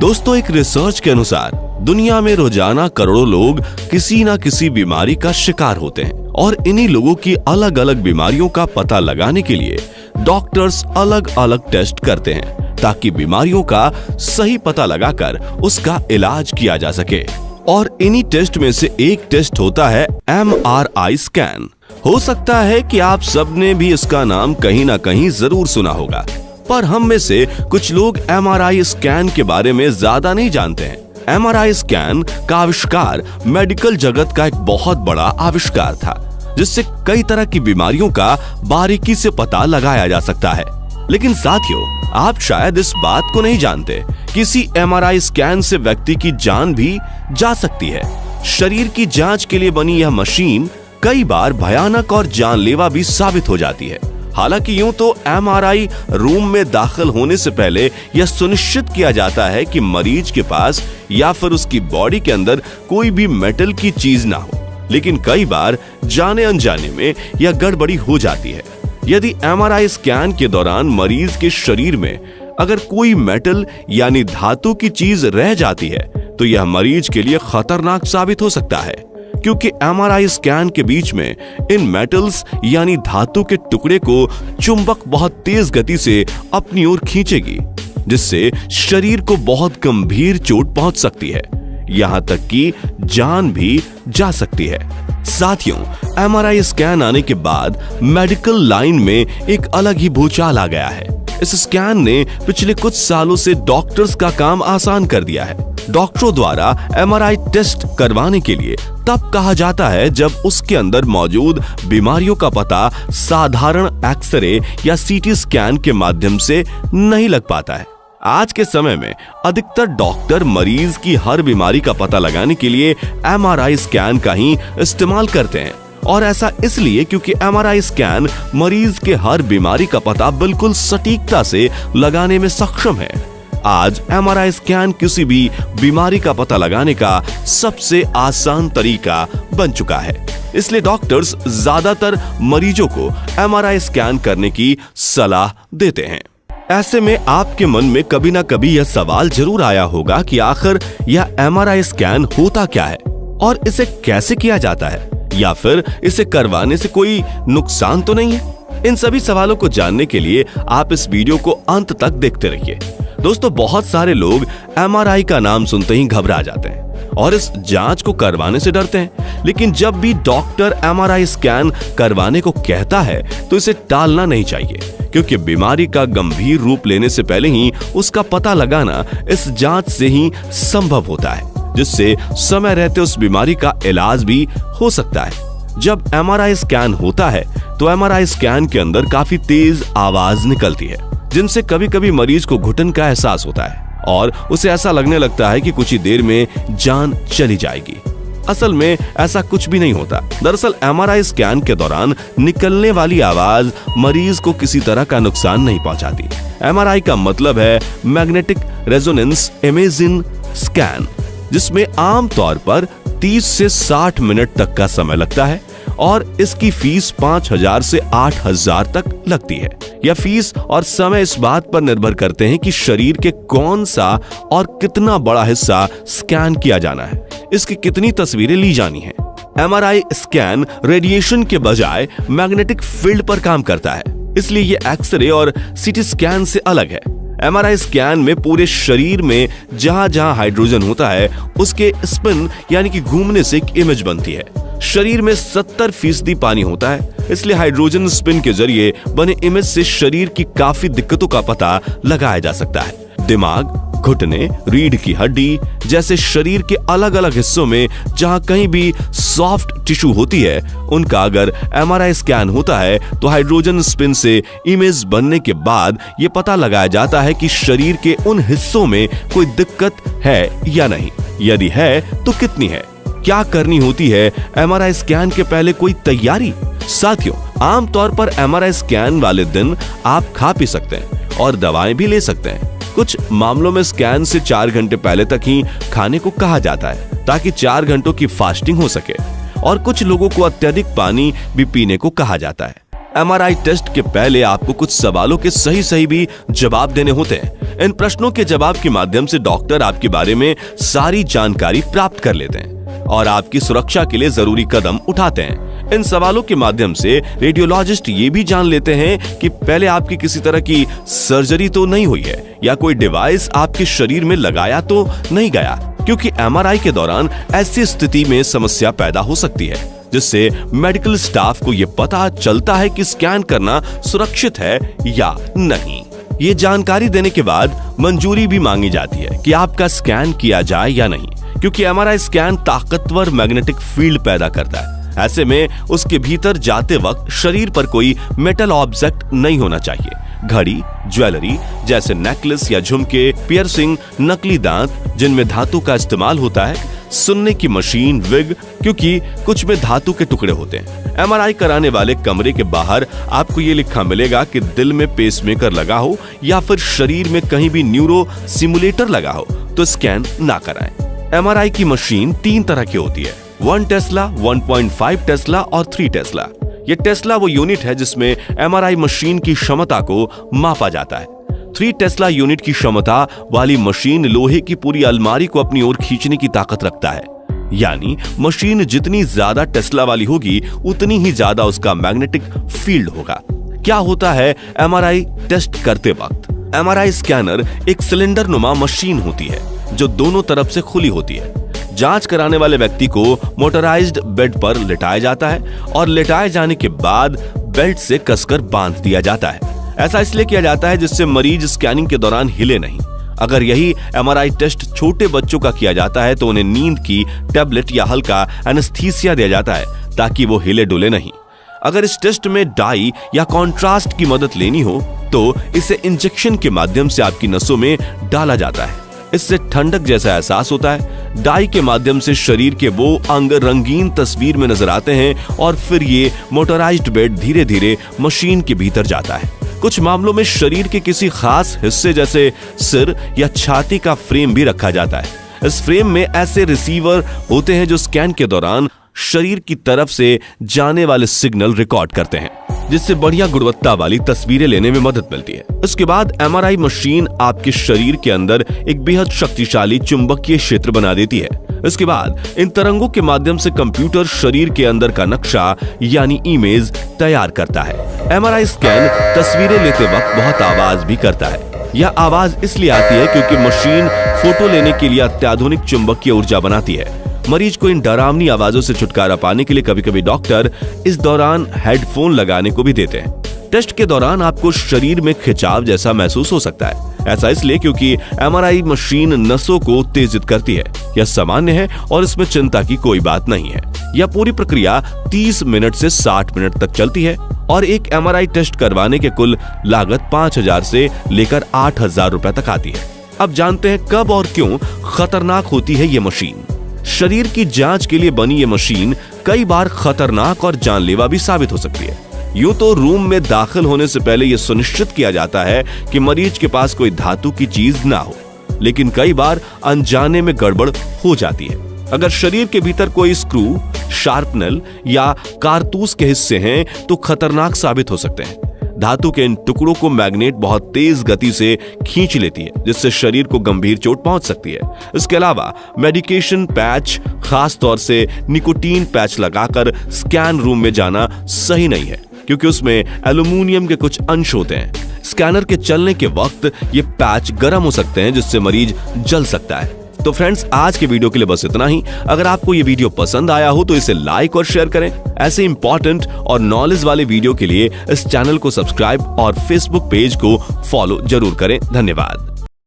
दोस्तों, एक रिसर्च के अनुसार दुनिया में रोजाना करोड़ों लोग किसी न किसी बीमारी का शिकार होते हैं और इन्हीं लोगों की अलग अलग बीमारियों का पता लगाने के लिए डॉक्टर्स अलग अलग टेस्ट करते हैं ताकि बीमारियों का सही पता लगाकर उसका इलाज किया जा सके। और इन्हीं टेस्ट में से एक टेस्ट होता है MRI स्कैन। हो सकता है कि आप सबने भी इसका नाम कहीं ना कहीं जरूर सुना होगा, पर हम में से कुछ लोग MRI स्कैन के बारे में ज्यादा नहीं जानते हैं। MRI स्कैन का आविष्कार मेडिकल जगत का एक बहुत बड़ा आविष्कार था, जिससे कई तरह की बीमारियों का बारीकी से पता लगाया जा सकता है। लेकिन साथियों, आप शायद इस बात को नहीं जानते, किसी MRI स्कैन से व्यक्ति की जान भी जा सकती है। शरीर की जांच के लिए बनी यह मशीन कई बार भयानक और जानलेवा भी साबित हो जाती है। हालांकि यूं तो MRI रूम में दाखिल होने से पहले यह सुनिश्चित किया जाता है कि मरीज के पास या फिर उसकी बॉडी के अंदर कोई भी मेटल की चीज ना हो, लेकिन कई बार जाने अनजाने में यह गड़बड़ी हो जाती है। यदि MRI स्कैन के दौरान मरीज के शरीर में अगर कोई मेटल यानी धातु की चीज रह जाती है तो यह मरीज के लिए खतरनाक साबित हो सकता है, क्योंकि MRI स्कैन के बीच में इन मेटल्स यानी धातु के टुकड़े को चुंबक बहुत तेज गति से अपनी ओर खींचेगी, जिससे शरीर को बहुत गंभीर चोट पहुंच सकती है, यहां तक कि जान भी जा सकती है। साथियों, MRI स्कैन आने के बाद मेडिकल लाइन में एक अलग ही भूचाल आ गया है। इस स्कैन ने पिछले कुछ सालों से डॉक्टर्स का काम आसान कर दिया है। डॉक्टरों द्वारा MRI टेस्ट करवाने के लिए तब कहा जाता है जब उसके अंदर मौजूद बीमारियों का पता साधारण एक्सरे या CT स्कैन के माध्यम से नहीं लग पाता है। आज के समय में अधिकतर डॉक्टर मरीज की हर बीमारी का पता लगाने के लिए MRI स्कैन का ही इस्तेमाल करते हैं, और ऐसा इसलिए क्योंकि MRI स्कैन मरीज के हर बीमारी का पता बिल्कुल सटीकता से लगाने में सक्षम है। आज MRI स्कैन किसी भी बीमारी का पता लगाने का सबसे आसान तरीका बन चुका है, इसलिए डॉक्टर्स ज्यादातर मरीजों को MRI स्कैन करने की सलाह देते हैं। ऐसे में आपके मन में कभी ना कभी यह सवाल जरूर आया होगा कि आखिर यह MRI स्कैन होता क्या है और इसे कैसे किया जाता है, या फिर इसे करवाने से कोई नुकसान तो नहीं है। इन सभी सवालों को जानने के लिए आप इस वीडियो को अंत तक देखते रहिए। दोस्तों, बहुत सारे लोग MRI का नाम सुनते ही घबरा जाते हैं और इस जांच को करवाने से डरते हैं, लेकिन जब भी डॉक्टर MRI स्कैन करवाने को कहता है तो इसे टालना नहीं चाहिए, क्योंकि बीमारी का गंभीर रूप लेने से पहले ही उसका पता लगाना इस जांच से ही संभव होता है, जिससे समय रहते उस बीमारी का इलाज भी हो सकता है। जब MRI स्कैन होता है तो MRI स्कैन के अंदर काफी तेज आवाज निकलती है, जिनसे कभी कभी मरीज को घुटन का एहसास होता है और उसे ऐसा लगने लगता है कि कुछ ही देर में जान चली जाएगी। असल में ऐसा कुछ भी नहीं होता। दरअसल MRI स्कैन के दौरान निकलने वाली आवाज मरीज को किसी तरह का नुकसान नहीं पहुंचाती। MRI का मतलब है मैग्नेटिक रेजोनेंस इमेजिंग स्कैन, जिसमें आमतौर पर 30 से 60 मिनट तक का समय लगता है और इसकी फीस 5000 से 8000 तक लगती है। यह फीस और समय इस बात पर निर्भर करते हैं कि शरीर के कौन सा और कितना बड़ा हिस्सा स्कैन किया जाना है, इसकी कितनी तस्वीरें ली जानी है। MRI स्कैन रेडिएशन के बजाय मैग्नेटिक फील्ड पर काम करता है, इसलिए यह एक्सरे और CT स्कैन से अलग है। MRI स्कैन में पूरे शरीर में जहां जहां हाइड्रोजन होता है उसके स्पिन यानी कि घूमने से एक इमेज बनती है। शरीर में 70% पानी होता है, इसलिए हाइड्रोजन स्पिन के जरिए बने इमेज से शरीर की काफी दिक्कतों का पता लगाया जा सकता है। दिमाग, घुटने, रीढ़ की हड्डी जैसे शरीर के अलग अलग हिस्सों में जहां कहीं भी सॉफ्ट टिश्यू होती है, उनका अगर MRI स्कैन होता है तो हाइड्रोजन स्पिन से इमेज बनने के बाद यह पता लगाया जाता है कि शरीर के उन हिस्सों में कोई दिक्कत है या नहीं, यदि है तो कितनी है। क्या करनी होती है MRI स्कैन के पहले, कोई तैयारी? साथियों, आमतौर पर MRI स्कैन वाले दिन आप खा पी सकते हैं और दवाएं भी ले सकते हैं। कुछ मामलों में स्कैन से 4 घंटे पहले तक ही खाने को कहा जाता है ताकि 4 घंटों की फास्टिंग हो सके, और कुछ लोगों को अत्यधिक पानी भी पीने को कहा जाता है। एमआरआई टेस्ट के पहले आपको कुछ सवालों के सही भी जवाब देने होते हैं। इन प्रश्नों के जवाब के माध्यम से डॉक्टर आपके बारे में सारी जानकारी प्राप्त कर लेते हैं और आपकी सुरक्षा के लिए जरूरी कदम उठाते हैं। इन सवालों के माध्यम से रेडियोलॉजिस्ट ये भी जान लेते हैं कि पहले आपकी किसी तरह की सर्जरी तो नहीं हुई है या कोई डिवाइस आपके शरीर में लगाया तो नहीं गया, क्योंकि एमआरआई के दौरान ऐसी स्थिति में समस्या पैदा हो सकती है जिससे मेडिकल स्टाफ को यह पता चलता है कि स्कैन करना सुरक्षित है या नहीं। ये जानकारी देने के बाद मंजूरी भी मांगी जाती है कि आपका स्कैन किया जाए या नहीं, क्योंकि एमआरआई स्कैन ताकतवर मैग्नेटिक फील्ड पैदा करता है। ऐसे में उसके भीतर जाते वक्त शरीर पर कोई मेटल ऑब्जेक्ट नहीं होना चाहिए। घड़ी, ज्वेलरी जैसे नेकलेस या झुमके, पियर्सिंग, नकली दांत जिनमें धातु का इस्तेमाल होता है, सुनने की मशीन, विग, क्योंकि कुछ में धातु के टुकड़े होते हैं। एमआरआई कराने वाले कमरे के बाहर आपको ये लिखा मिलेगा कि दिल में पेसमेकर लगा हो या फिर शरीर में कहीं भी न्यूरो सिमुलेटर लगा हो तो स्कैन ना कराएं। एमआरआई की मशीन 3 तरह की होती है, 1 टेस्ला, 1.5 टेस्ला और 3 टेस्ला। ये टेस्ला वो यूनिट है जिसमें एमआरआई मशीन की क्षमता को मापा जाता है। 3 टेस्ला यूनिट की क्षमता वाली मशीन लोहे की पूरी अलमारी को अपनी ओर खींचने की ताकत रखता है, यानी मशीन जितनी ज्यादा टेस्ला वाली होगी उतनी ही ज्यादा उसका मैग्नेटिक फील्ड होगा। क्या होता है एमआरआई टेस्ट करते वक्त? एमआरआई स्कैनर एक सिलेंडर नुमा मशीन होती है जो दोनों तरफ से खुली होती है। जांच कराने वाले व्यक्ति को मोटराइज्ड बेड पर लिटाया जाता है और लिटाए जाने के बाद बेल्ट से कसकर बांध दिया जाता है। ऐसा इसलिए किया जाता है जिससे मरीज स्कैनिंग के दौरान हिले नहीं। अगर यही एमआरआई टेस्ट छोटे बच्चों का किया जाता है तो उन्हें नींद की टैबलेट या हल्का एनेस्थीसिया दिया जाता है ताकि वो हिले डुले नहीं। अगर इस टेस्ट में डाई या कॉन्ट्रास्ट की मदद लेनी हो तो इसे इंजेक्शन के माध्यम से आपकी नसों में डाला जाता है। इससे ठंडक जैसा एहसास होता है। डाई के माध्यम से शरीर के वो अंग रंगीन तस्वीर में नजर आते हैं और फिर ये मोटराइज्ड बेड धीरे धीरे मशीन के भीतर जाता है। कुछ मामलों में शरीर के किसी खास हिस्से जैसे सिर या छाती का फ्रेम भी रखा जाता है। इस फ्रेम में ऐसे रिसीवर होते हैं जो स्कैन के दौरान शरीर की तरफ से जाने वाले सिग्नल रिकॉर्ड करते हैं, जिससे बढ़िया गुणवत्ता वाली तस्वीरें लेने में मदद मिलती है। इसके बाद एमआरआई मशीन आपके शरीर के अंदर एक बेहद शक्तिशाली चुंबकीय क्षेत्र बना देती है। इसके बाद इन तरंगों के माध्यम से कंप्यूटर शरीर के अंदर का नक्शा यानी इमेज तैयार करता है। एमआरआई स्कैन तस्वीरें लेते वक्त बहुत आवाज भी करता है। यह आवाज इसलिए आती है क्योंकि मशीन फोटो लेने के लिए अत्याधुनिक चुंबकीय ऊर्जा बनाती है। मरीज को इन डरावनी आवाजों से छुटकारा पाने के लिए कभी-कभी डॉक्टर इस दौरान हेडफोन लगाने को भी देते हैं। टेस्ट के दौरान आपको शरीर में खिंचाव जैसा महसूस हो सकता है। ऐसा इसलिए क्योंकि एमआरआई मशीन नसों को उत्तेजित करती है। यह सामान्य है और इसमें चिंता की कोई बात नहीं है। यह पूरी प्रक्रिया 30 मिनट से 60 मिनट तक चलती है और एक एमआरआई टेस्ट करवाने के कुल लागत 5,000 से लेकर 8,000 रुपए तक आती है। अब जानते हैं कब और क्यों खतरनाक होती है ये मशीन। शरीर की जांच के लिए बनी ये मशीन कई बार खतरनाक और जानलेवा भी साबित हो सकती है। यूं तो रूम में दाखिल होने से पहले यह सुनिश्चित किया जाता है कि मरीज के पास कोई धातु की चीज ना हो, लेकिन कई बार अनजाने में गड़बड़ हो जाती है। अगर शरीर के भीतर कोई स्क्रू, शार्पनर या कारतूस के हिस्से हैं तो खतरनाक साबित हो सकते हैं। धातु के इन टुकड़ों को मैग्नेट बहुत तेज गति से खींच लेती है, जिससे शरीर को गंभीर चोट पहुंच सकती है। इसके अलावा मेडिकेशन पैच, खास तौर से निकोटीन पैच लगाकर स्कैन रूम में जाना सही नहीं है, क्योंकि उसमें एल्यूमिनियम के कुछ अंश होते हैं। स्कैनर के चलने के वक्त ये पैच गर्म हो सकते हैं, जिससे मरीज जल सकता है। तो फ्रेंड्स, आज के वीडियो के लिए बस इतना ही। अगर आपको ये वीडियो पसंद आया हो तो इसे लाइक और शेयर करें। ऐसे इंपॉर्टेंट और नॉलेज वाले वीडियो के लिए इस चैनल को सब्सक्राइब और फेसबुक पेज को फॉलो जरूर करें। धन्यवाद।